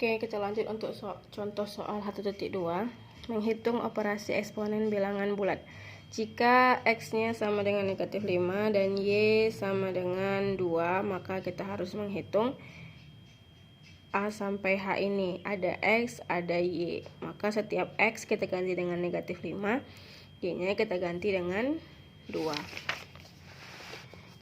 Oke, kita lanjut untuk contoh soal 1.2. Menghitung operasi eksponen bilangan bulat. Jika X-nya sama dengan negatif 5 dan Y sama dengan 2, maka kita harus menghitung A sampai H ini. Ada X, ada Y. Maka setiap X kita ganti dengan negatif 5, Y-nya kita ganti dengan 2.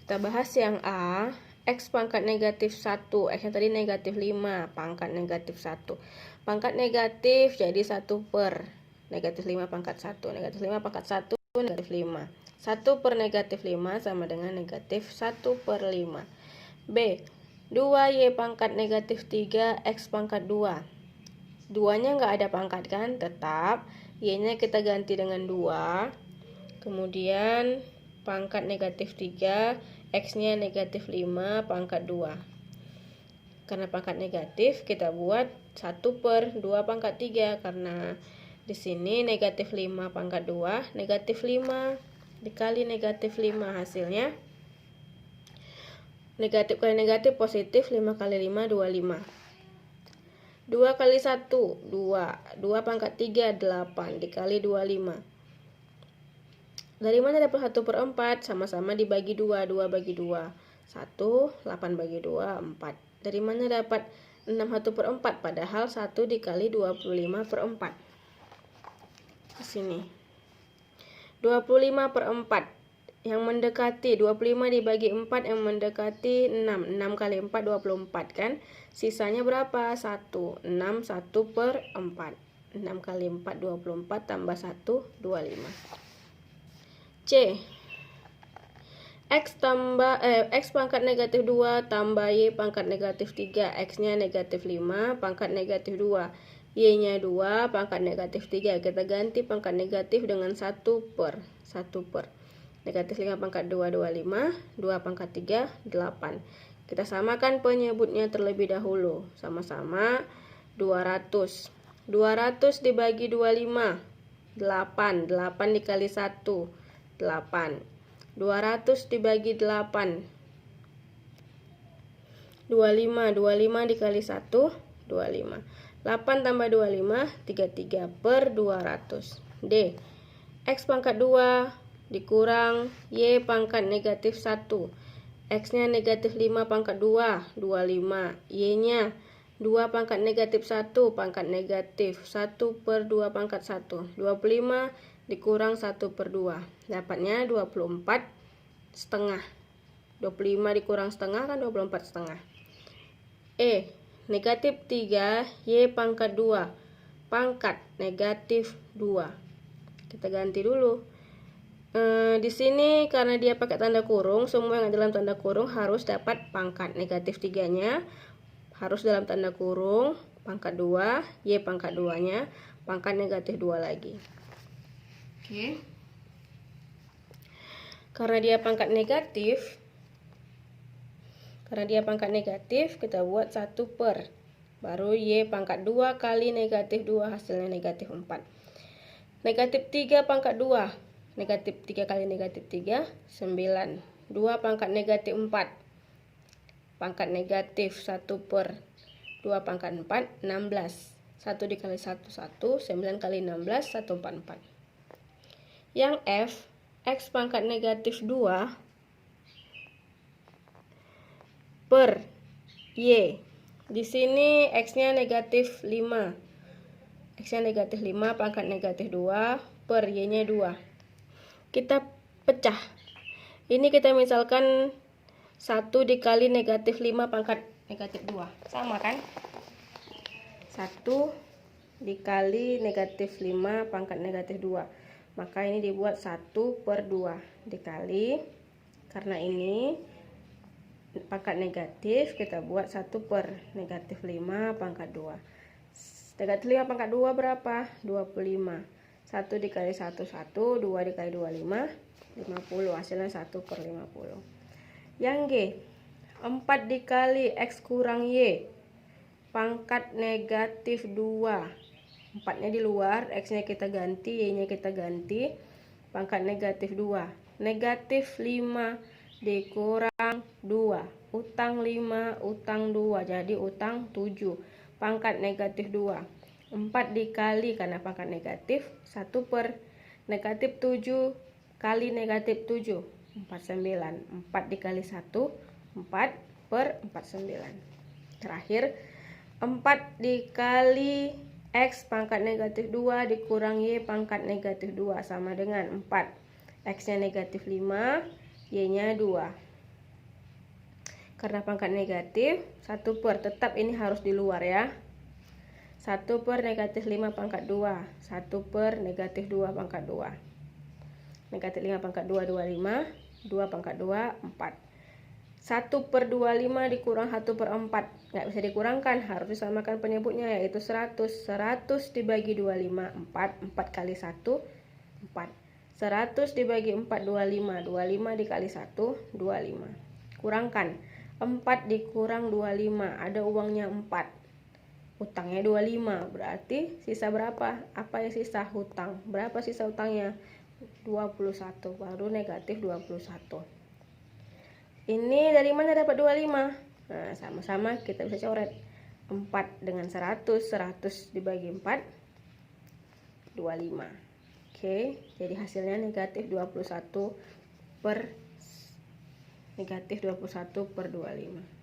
Kita bahas yang A. X pangkat negatif 1, X-nya tadi negatif 5, pangkat negatif 1. Pangkat negatif jadi 1 per negatif 5 pangkat 1. Negatif 5 pangkat 1, negatif 5. 1 per negatif 5 sama dengan negatif 1 per 5. B. 2Y pangkat negatif 3, X pangkat 2. 2-nya nggak ada pangkat kan? Tetap. Y-nya kita ganti dengan 2. Kemudian pangkat negatif 3, X-nya negatif 5 pangkat 2. Karena pangkat negatif, kita buat 1 per 2 pangkat 3. Karena di sini negatif 5 pangkat 2, negatif 5 dikali negatif 5 hasilnya. Negatif kali negatif positif, 5 kali 5, 25. 2 kali 1, 2. 2 pangkat 3, 8 dikali 25. Dari mana dapat 1 per 4? Sama-sama dibagi 2. 2 bagi 2. 1, 8 bagi 2, 4. Dari mana dapat 6 1 per 4? Padahal 1 dikali 25 per 4. Di sini. 25 per 4. Yang mendekati 25 dibagi 4 yang mendekati 6. 6 kali 4, 24 kan? Sisanya berapa? 1. 6, 1 per 4. 6 kali 4, 24 tambah 1, 25. C. X pangkat negatif 2 tambah Y pangkat negatif 3. X-nya negatif 5 pangkat negatif 2. Y-nya 2 pangkat negatif 3. Kita ganti pangkat negatif dengan 1 per. Negatif 5 pangkat 2, 25. 2 pangkat 3, 8. Kita samakan penyebutnya terlebih dahulu. Sama-sama 200. 200 dibagi 25. 8. 8 dikali 1. 8. 200 dibagi 8. 25. 25 dikali 1. 25. 8 tambah 25. 33 per 200. D. X pangkat 2 dikurang Y pangkat negatif 1. X-nya negatif 5 pangkat 2. 25. Y-nya 2 pangkat negatif 1 pangkat negatif 1 per 2 pangkat 1. 25 dikurang 1 per 2. Dapatnya 24 setengah. 25 dikurang setengah kan 24 setengah. E. Negatif 3 Y pangkat 2 pangkat negatif 2. Kita ganti dulu. Di sini karena dia pakai tanda kurung, semua yang dalam tanda kurung harus dapat pangkat. Negatif 3-nya harus dalam tanda kurung, pangkat 2, Y pangkat 2-nya, pangkat negatif 2 lagi. Oke. Karena dia pangkat negatif, kita buat 1 per. Baru Y pangkat 2 kali negatif 2, hasilnya negatif 4. Negatif 3 pangkat 2. Negatif 3 kali negatif 3, 9. 2 pangkat negatif 4. Pangkat negatif 1 per 2 pangkat 4, 16. 1 dikali 1, 1. 9 kali 16, 144. Yang F, X pangkat negatif 2 per Y. Di sini X-nya negatif 5. X-nya negatif 5 pangkat negatif 2 per Y-nya 2. Kita pecah. Ini kita misalkan 1 dikali negatif 5 pangkat negatif 2. Sama kan? 1 dikali negatif 5 pangkat negatif 2. Maka ini dibuat 1 per 2 dikali, karena ini pangkat negatif, kita buat 1 per negatif 5 pangkat 2. Negatif 5 pangkat 2 berapa? 25. 1 dikali 1, 1. 2 dikali 2, 5. 50. Hasilnya 1 per 50. Yang G. 4 dikali X kurang Y pangkat negatif 2. 4-nya di luar, X-nya kita ganti, Y-nya kita ganti, pangkat negatif 2. Negatif 5 dikurang 2. Utang 5, utang 2, jadi utang 7. pangkat negatif 2. 4 dikali karena pangkat negatif 1 per negatif 7 kali negatif 7, 49. 4 dikali 1, 4 per 49. Terakhir 4 dikali X pangkat negatif 2 dikurang Y pangkat negatif 2 sama dengan 4. X nya negatif 5, Y nya 2. Karena pangkat negatif 1 per, tetap ini harus di luar ya. 1 per negatif 5 pangkat 2, 1 per negatif 2 pangkat 2. Negatif 5 pangkat 2, 25, 2 pangkat 2, 4. 1 per 25 dikurang 1 per 4. Nggak bisa dikurangkan, harus disamakan penyebutnya yaitu 100. 100 dibagi 25, 4. 4 kali 1, 4. 100 dibagi 4, 25. 25 dikali 1, 25. Kurangkan. 4 dikurang 25, ada uangnya 4. Hutangnya 25, berarti sisa berapa? Apa yang sisa? Hutang. Berapa sisa hutangnya? 21, baru negatif 21. Ini dari mana dapat 25? Nah, sama-sama kita bisa coret. 4 dengan 100, 100 dibagi 4, 25. Oke, jadi hasilnya negatif 21 per 25.